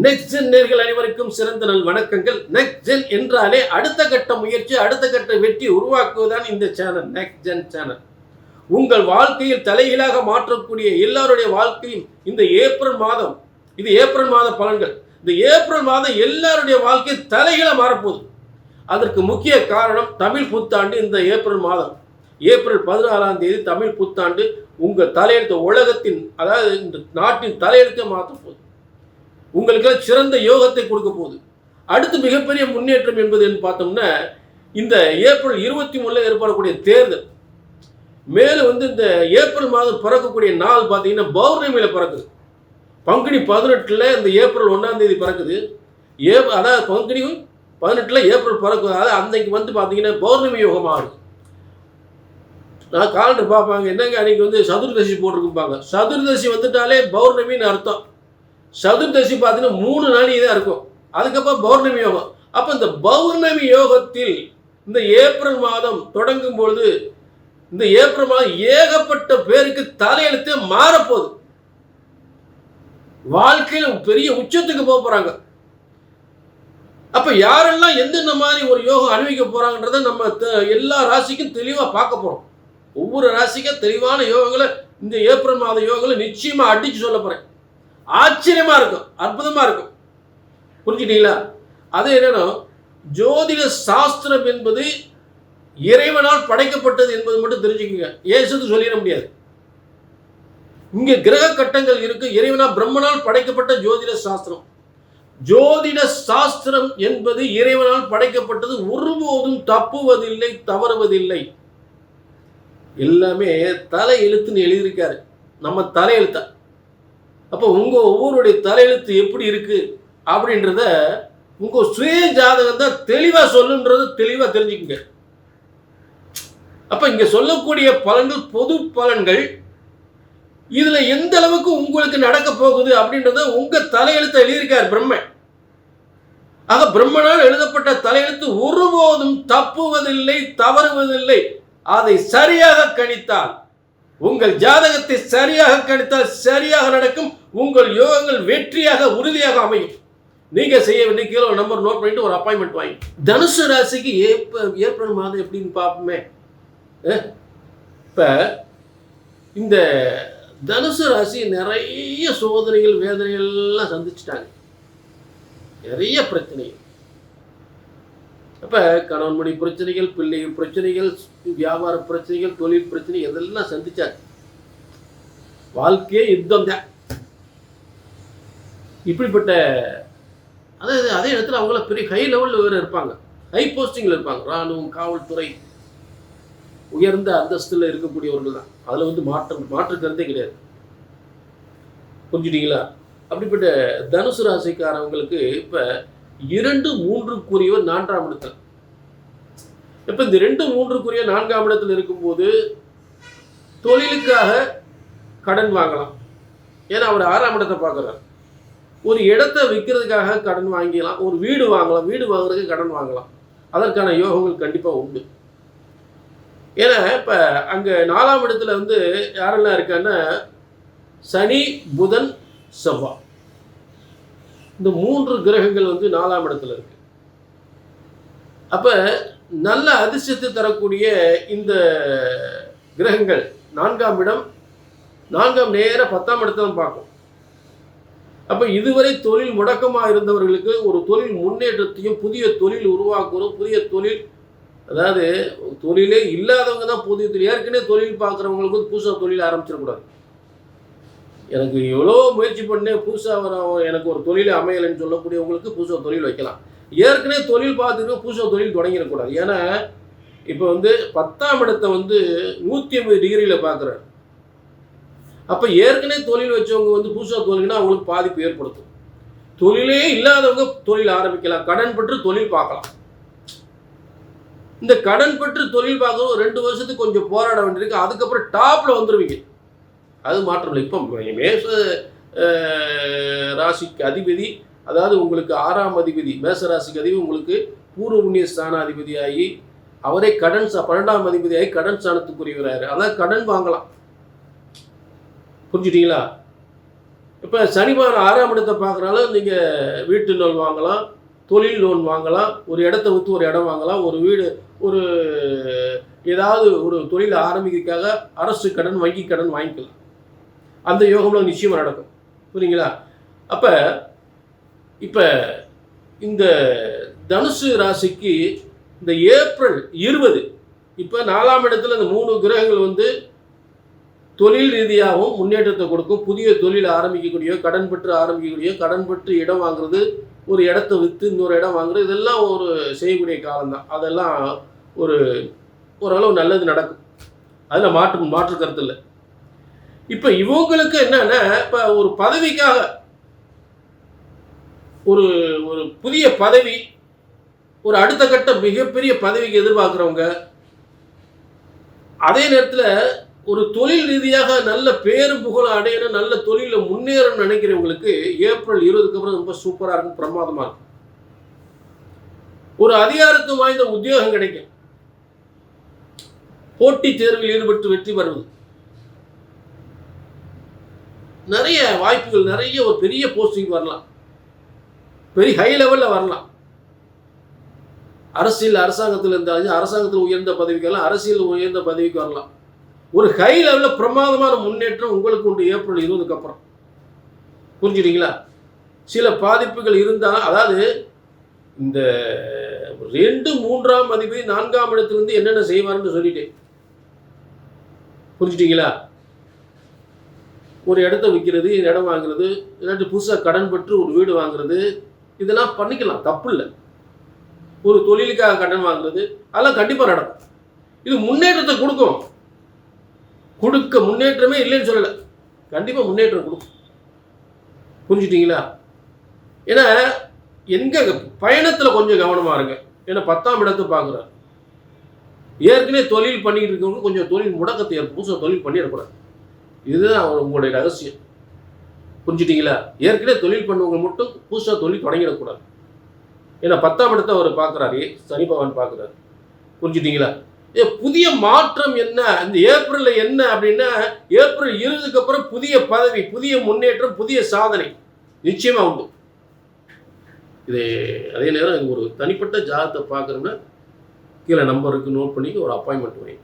Next gen நேர்கள் அனைவருக்கும் சிறந்த நல் வணக்கங்கள். நெக்ஸ்ட் ஜென் என்றாலே அடுத்த கட்ட முயற்சி, அடுத்த கட்ட வெற்றி உருவாக்குவதுதான் இந்த சேனல், நெக்ஸ்ட் ஜென் சேனல். உங்கள் வாழ்க்கையில் தலைகீழாக மாற்றக்கூடிய எல்லாருடைய வாழ்க்கையும் இந்த ஏப்ரல் மாதம், இது ஏப்ரல் மாத பலன்கள். இந்த ஏப்ரல் மாதம் எல்லாருடைய வாழ்க்கையும் தலைகீழ மாறப்போகுது. அதற்கு முக்கிய காரணம் தமிழ் புத்தாண்டு. இந்த ஏப்ரல் மாதம், ஏப்ரல் 14ஆம் தேதி தமிழ் புத்தாண்டு. உங்கள் தலையெழுத்து உலகத்தின், அதாவது இந்த நாட்டின் தலையெழுத்தை மாற்ற போகுது. உங்களுக்கு சிறந்த யோகத்தை கொடுக்க போகுது. அடுத்து மிகப்பெரிய முன்னேற்றம் என்பது பார்த்தோம்னா, இந்த ஏப்ரல் 23 ஏற்படக்கூடிய தேர்தல். மேலும் இந்த ஏப்ரல் மாதம் பிறக்கக்கூடிய நாள் பார்த்தீங்கன்னா பௌர்ணமியில் பிறக்குது. பங்குனி 18 இந்த ஏப்ரல் 1ஆம் தேதி பிறக்குது. அதாவது பங்குனி 18 ஏப்ரல் பிறக்குது. அதாவது அன்னைக்கு பார்த்தீங்கன்னா பௌர்ணமி யோகமாக இருக்குது. நான் காலண்டர் பார்ப்பாங்க, என்னங்க அன்னைக்கு சதுர்தசி போட்டிருக்குப்பாங்க. சதுர்தசி வந்துட்டாலே பௌர்ணமின்னு அர்த்தம். சதுர்தசி பார்த்தீங்கன்னா 3 நாளைக்கு தான் இருக்கும். அதுக்கப்புறம் பௌர்ணமி யோகம். அப்போ இந்த பௌர்ணமி யோகத்தில் இந்த ஏப்ரல் மாதம் தொடங்கும் பொழுது, இந்த ஏப்ரல் மாதம் ஏகப்பட்ட பேருக்கு தலையெழுத்தே மாறப்போகுது. வாழ்க்கையில் பெரிய உச்சத்துக்கு போக போறாங்க. அப்ப யாரெல்லாம் எந்தெந்த மாதிரி ஒரு யோகம் அனுபவிக்க போறாங்கன்றத நம்ம எல்லா ராசிக்கும் தெளிவா பார்க்க போறோம். ஒவ்வொரு ராசிக்கும் தெளிவான யோகங்களை இந்த ஏப்ரல் மாத யோகங்களை நிச்சயமா அடிச்சு சொல்ல போறேன். ஆச்சரியமா இருக்கும், அற்புதமா இருக்கும். புரிஞ்சுட்டீங்களா? அது என்னன்னா, ஜோதிட சாஸ்திரம் என்பது இறைவனால் படைக்கப்பட்டது என்பது மட்டும் தெரிஞ்சுக்கோங்க. ஏசுன்னு சொல்லிட முடியாது. இங்க கிரக கட்டங்கள் இருக்கு. இறைவனா பிரம்மனால் படைக்கப்பட்ட ஜோதிட சாஸ்திரம். ஜோதிட சாஸ்திரம் என்பது இறைவனால் படைக்கப்பட்டது. ஒருபோதும் தப்புவதில்லை, தவறுவதில்லை. எல்லாமே தலை எழுத்துன்னு எழுதியிருக்காரு, நம்ம தலையெழுத்த. அப்போ உங்க ஒவ்வொருடைய தலையெழுத்து எப்படி இருக்கு அப்படின்றத உங்க சுய ஜாதகம் தான் தெளிவா சொல்லுன்றத தெளிவா தெரிஞ்சுக்குங்க. அப்ப இங்க சொல்லக்கூடிய பலன்கள் பொது பலன்கள். இதுல எந்த அளவுக்கு உங்களுக்கு நடக்க போகுது அப்படின்றத உங்க தலையெழுத்த எழுதியிருக்கார் பிரம்மன். ஆக பிரம்மனால் எழுதப்பட்ட தலையெழுத்து ஒருபோதும் தப்புவதில்லை, தவறுவதில்லை. அதை சரியாக கணித்தால், உங்கள் ஜாதகத்தை சரியாக கணித்தால் சரியாக நடக்கும். உங்கள் யோகங்கள் வெற்றியாக உறுதியாக அமையும். நீங்க செய்ய வேண்டிய கீழே நம்பர் நோட் பண்ணிட்டு ஒரு அப்பாயின்மெண்ட் வாங்கி. தனுசு ராசிக்கு ஏப்ரல் மாதம் எப்படின்னு பார்ப்போமே. இப்ப இந்த தனுசு ராசி நிறைய சோதனைகள், வேதனைகள் எல்லாம் சந்திச்சுட்டாங்க. நிறைய பிரச்சனைகள். அப்ப கணவன் மணி பிரச்சனைகள், பிள்ளை பிரச்சனைகள், வியாபார பிரச்சனைகள், தொழில் பிரச்சனை இதெல்லாம் சந்திச்சாங்க. வாழ்க்கையே யுத்தம் தான். இப்படிப்பட்ட அதாவது அதே இடத்துல அவங்கள பெரிய ஹை லெவலில் வேறு இருப்பாங்க, ஹை போஸ்டிங்கில் இருப்பாங்க. இராணுவம், காவல்துறை, உயர்ந்த அந்தஸ்தில் இருக்கக்கூடியவர்கள் தான். அதில் மாற்று கருத்தே கிடையாது. புரிஞ்சுட்டீங்களா? அப்படிப்பட்ட தனுசு ராசிக்காரவங்களுக்கு இப்போ 2, 3 4ஆம் இடத்துல. இப்போ இந்த 2, 3 4ஆம் இடத்துல இருக்கும்போது தொழிலுக்காக கடன் வாங்கலாம். ஏன்னா அவர் 6ஆம் இடத்தை பார்க்குறார். ஒரு இடத்தை விற்கிறதுக்காக கடன் வாங்கிக்கலாம். ஒரு வீடு வாங்கலாம். வீடு வாங்குறதுக்கு கடன் வாங்கலாம். அதற்கான யோகங்கள் கண்டிப்பாக உண்டு. ஏன்னா இப்போ அங்கே 4ஆம் இடத்துல யாரெல்லாம் இருக்கான்னா, சனி, புதன், செவ்வாய், இந்த 3 கிரகங்கள் 4ஆம் இடத்துல இருக்கு. அப்ப நல்ல அதிர்ஷ்டத்தை தரக்கூடிய இந்த கிரகங்கள் 4ஆம் இடம், 4ஆம் நேர 10ஆம் இடத்தை பார்க்கும். அப்ப இதுவரை தொழில் முடக்கமாக இருந்தவர்களுக்கு ஒரு தொழில் முன்னேற்றத்தையும், புதிய தொழில் உருவாக்குறோம். புதிய தொழில், அதாவது தொழிலே இல்லாதவங்க தான் புதிய தொழில். ஏற்கனவே தொழில் பார்க்குறவங்களுக்கு புதுசாக தொழில் ஆரம்பிச்சிடக்கூடாது. எனக்கு எவ்வளோ முயற்சி பண்ணேன், புதுசாக எனக்கு ஒரு தொழில் அமையலைன்னு சொல்லக்கூடியவங்களுக்கு புதுசாக தொழில் வைக்கலாம். ஏற்கனவே தொழில் பார்த்துட்டு புதுசாக தொழில் தொடங்கிடக்கூடாது. ஏன்னா இப்போ 10ஆம் இடத்தை 180 டிகிரியில் பார்க்குறாரு. அப்போ ஏற்கனவே தொழில் வச்சவங்க புதுசாக தொழில்னா அவங்களுக்கு பாதிப்பு ஏற்படுத்தும். தொழிலே இல்லாதவங்க தொழில் ஆரம்பிக்கலாம். கடன் பெற்று தொழில் பார்க்கலாம். இந்த கடன் பெற்று தொழில் பார்க்கணும் 2 வருஷத்துக்கு கொஞ்சம் போராட வேண்டியிருக்கு. அதுக்கப்புறம் டாப்பில் வந்துடுவீங்க. அது மாற்றம் இல்லை. இப்போ மேஷ ராசிக்கு அதிபதி, அதாவது உங்களுக்கு 6ஆம் அதிபதி, மேச ராசிக்கு அதிபதி உங்களுக்கு பூர்வ புண்ணிய ஸ்தானாதிபதியாகி அவரே கடன் 12ஆம் அதிபதியாகி கடன் ஸ்தானத்துக்குரியவராரு. அதான் கடன் வாங்கலாம். புரிஞ்சுட்டீங்களா? இப்போ சனி பகவான் 6ஆம் இடத்தை பார்க்குறனால நீங்கள் வீட்டு லோன் வாங்கலாம், தொழில் லோன் வாங்கலாம், ஒரு இடத்த விற்று ஒரு இடம் வாங்கலாம், ஒரு வீடு, ஒரு ஏதாவது ஒரு தொழில் ஆரம்பிக்கிறதுக்காக அரசு கடன், வங்கி கடன் வாங்கிக்கலாம். அந்த யோகம்லாம் நிச்சயமாக நடக்கும். புரியுங்களா? அப்போ இப்போ இந்த தனுசு ராசிக்கு இந்த ஏப்ரல் 20 இப்போ 4ஆம் இடத்துல இந்த 3 கிரகங்கள் வந்து தொழில் ரீதியாகவும் முன்னேற்றத்தை கொடுக்கும். புதிய தொழில் ஆரம்பிக்கக்கூடிய, கடன் பெற்று ஆரம்பிக்கக்கூடிய, கடன் பெற்று இடம் வாங்குறது, ஒரு இடத்த விற்று இன்னொரு இடம் வாங்குறது, இதெல்லாம் ஒரு செய்யக்கூடிய காலம்தான். அதெல்லாம் ஒரு ஓரளவு நல்லது நடக்கும். அதில் மாற்று கருத்து இல்லை. இப்போ இவங்களுக்கு என்னன்னா, இப்போ ஒரு பதவிக்காக ஒரு ஒரு புதிய பதவி, ஒரு அடுத்த கட்ட மிகப்பெரிய பதவிக்கு எதிர்பார்க்குறவங்க, அதே நேரத்தில் ஒரு தொழில் ரீதியாக நல்ல பேரும் புகழ் அடையணும், நல்ல தொழிலில் முன்னேறணும்னு நினைக்கிறவங்களுக்கு ஏப்ரல் 20க்கு அப்புறம் ரொம்ப சூப்பராக இருக்கும், பிரமாதமாக இருக்கும். ஒரு அதிகாரத்துவம் வாய்ந்த உத்தியோகம் கிடைக்கும். போட்டி தேர்வில் ஈடுபட்டு வெற்றி பெறுவது, நிறைய வாய்ப்புகள், நிறைய ஒரு பெரிய போஸ்டிங் வரலாம், பெரிய ஹை லெவலில் வரலாம். அரசியல், அரசாங்கத்தில் இருந்தாலும் அரசாங்கத்தில் உயர்ந்த பதவிக்கெல்லாம், அரசியல் உயர்ந்த பதவிக்கு வரலாம். ஒரு ஹை லெவலில் பிரமாதமான முன்னேற்றம் உங்களுக்கு உண்டு ஏப்ரல் 20க்கு அப்புறம். புரிஞ்சுட்டீங்களா? சில பாதிப்புகள் இருந்தாலும், அதாவது இந்த 2, 3ஆம் அதிபதி 4ஆம் இடத்திலிருந்து என்னென்ன செய்வார்னு சொல்லிட்டேன். புரிஞ்சுட்டீங்களா? ஒரு இடத்த விற்கிறது, இடம் வாங்குறது, இல்லாட்டி புதுசாக கடன் பெற்று ஒரு வீடு வாங்குறது, இதெல்லாம் பண்ணிக்கலாம், தப்பு இல்லை. ஒரு தொழிலுக்காக கடன் வாங்குறது, அதெல்லாம் கண்டிப்பாக நடக்கும். இது முன்னேற்றத்தை கொடுக்கும். முன்னேற்றமே இல்லைன்னு சொல்லலை, கண்டிப்பாக முன்னேற்றம் கொடுக்கும். புரிஞ்சுட்டீங்களா? ஏன்னா எங்க பயணத்தில் கொஞ்சம் கவனமாக இருங்க. ஏன்னா 10ஆம் இடத்தை பார்க்குறாரு. ஏற்கனவே தொழில் பண்ணிட்டு இருக்கவங்க கொஞ்சம் தொழில் முடக்கத்தை புதுசாக தொழில் பண்ணிடக்கூடாது. இதுதான் உங்களுடைய ரகசியம். புரிஞ்சுட்டீங்களா? ஏற்கனவே தொழில் பண்ணுவவங்க மட்டும் புதுசாக தொழில் தொடங்கிடக்கூடாது. ஏன்னா 10ஆம் இடத்தை அவர் பார்க்குறாரு, சனி பகவான் பார்க்குறாரு. புரிஞ்சுட்டீங்களா? புதிய மாற்றம் என்ன இந்த ஏப்ரலில் என்ன அப்படின்னா, ஏப்ரல் 20க்கு அப்புறம் புதிய பதவி, புதிய முன்னேற்றம், புதிய சாதனை நிச்சயமாக உண்டு. இது அதே நேரம் ஒரு தனிப்பட்ட ஜாதகத்தை பார்க்குறோம்னா கீழே நம்பருக்கு நோட் பண்ணி ஒரு அப்பாயின்மெண்ட் வைங்க.